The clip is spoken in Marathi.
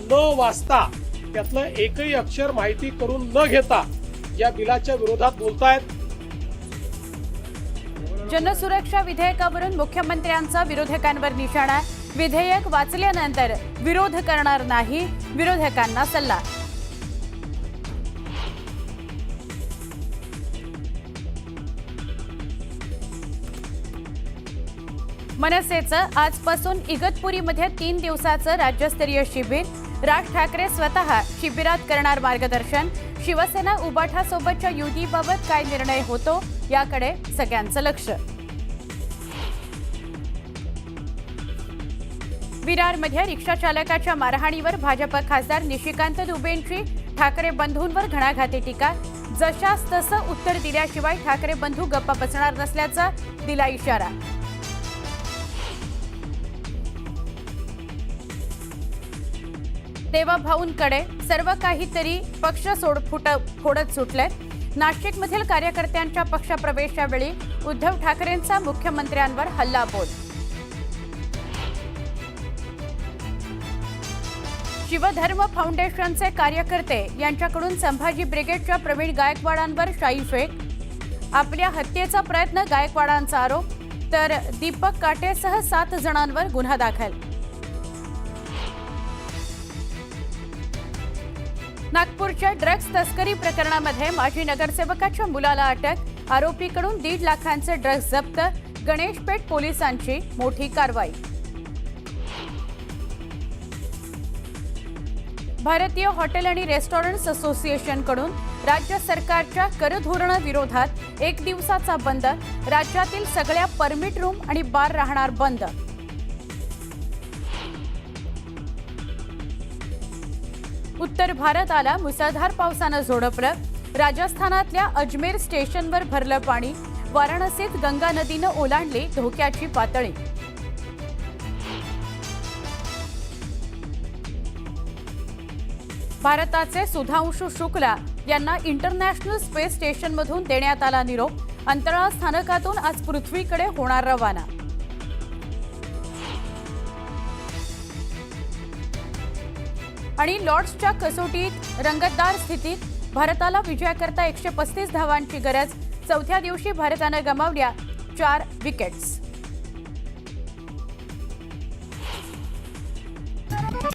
न वाचता त्यातलं एकही अक्षर माहिती करून न घेता या बिलाच्या विरोधात बोलतायत। जनसुरक्षा विधेयकावरून मुख्यमंत्र्यांचा विरोधकांवर निशाणा। विधेयक वाचल्यानंतर विरोध करणार नाही, विरोधकांना सल्ला। मनसेचं आजपासून इगतपुरीमध्ये 3 दिवसाचं राज्यस्तरीय शिबिर। राज ठाकरे स्वतः शिबिरात करणार मार्गदर्शन। शिवसेना उबाठासोबतच्या युतीबाबत काय निर्णय होतो याकडे सगळ्यांचं लक्ष। विरारमध्ये रिक्षा चालकाच्या मारहाणीवर भाजप खासदार निशिकांत दुबेंची ठाकरे बंधूंवर घणाघाती टीका। जशास तसं उत्तर दिल्याशिवाय ठाकरे बंधू गप्पा बसणार नसल्याचा दिला इशारा। देवाभाऊंकडे सर्व काहीतरी पक्ष फोडत सुटले। नाशिकमधील कार्यकर्त्यांच्या पक्षप्रवेशावेळी उद्धव ठाकरेंचा मुख्यमंत्र्यांवर हल्लाबोल। शिवधर्म फाउंडेशनचे कार्यकर्ते यांच्याकडून संभाजी ब्रिगेडच्या प्रवीण गायकवाडांवर शाईफेक। आपल्या हत्येचा प्रयत्न गायकवाडांचा आरोप, तर दीपक काटेसह 7 जणांवर गुन्हा दाखल। नागपूरच्या ड्रग्ज तस्करी प्रकरणामध्ये माजी नगरसेवकाच्या मुलाला अटक। आरोपीकडून 1.5 लाखांचे ड्रग्ज जप्त। गणेशपेठ पोलिसांची मोठी कारवाई। भारतीय हॉटेल आणि रेस्टॉरंट्स असोसिएशनकडून राज्य सरकारच्या कर धोरण विरोधात 1 दिवसाचा बंद। राज्यातील सगळ्या परमिट रूम आणि बार राहणार बंद। उत्तर भारताला मुसळधार पावसानं झोडपलं। राजस्थानातल्या अजमेर स्टेशनवर भरलं पाणी। वाराणसीत गंगा नदीनं ओलांडली धोक्याची पातळी। भारताचे सुधांशु शुक्ला यांना इंटरनॅशनल स्पेस स्टेशनमधून देण्यात आला निरोप। अंतराळ स्थानकातून आज पृथ्वीकडे होणार रवाना। आणि लॉर्ड्सच्या कसोटीत रंगतदार स्थितीत भारताला विजयाकरता 135 धावांची गरज। चौथ्या दिवशी भारतानं गमावल्या 4 विकेट्स।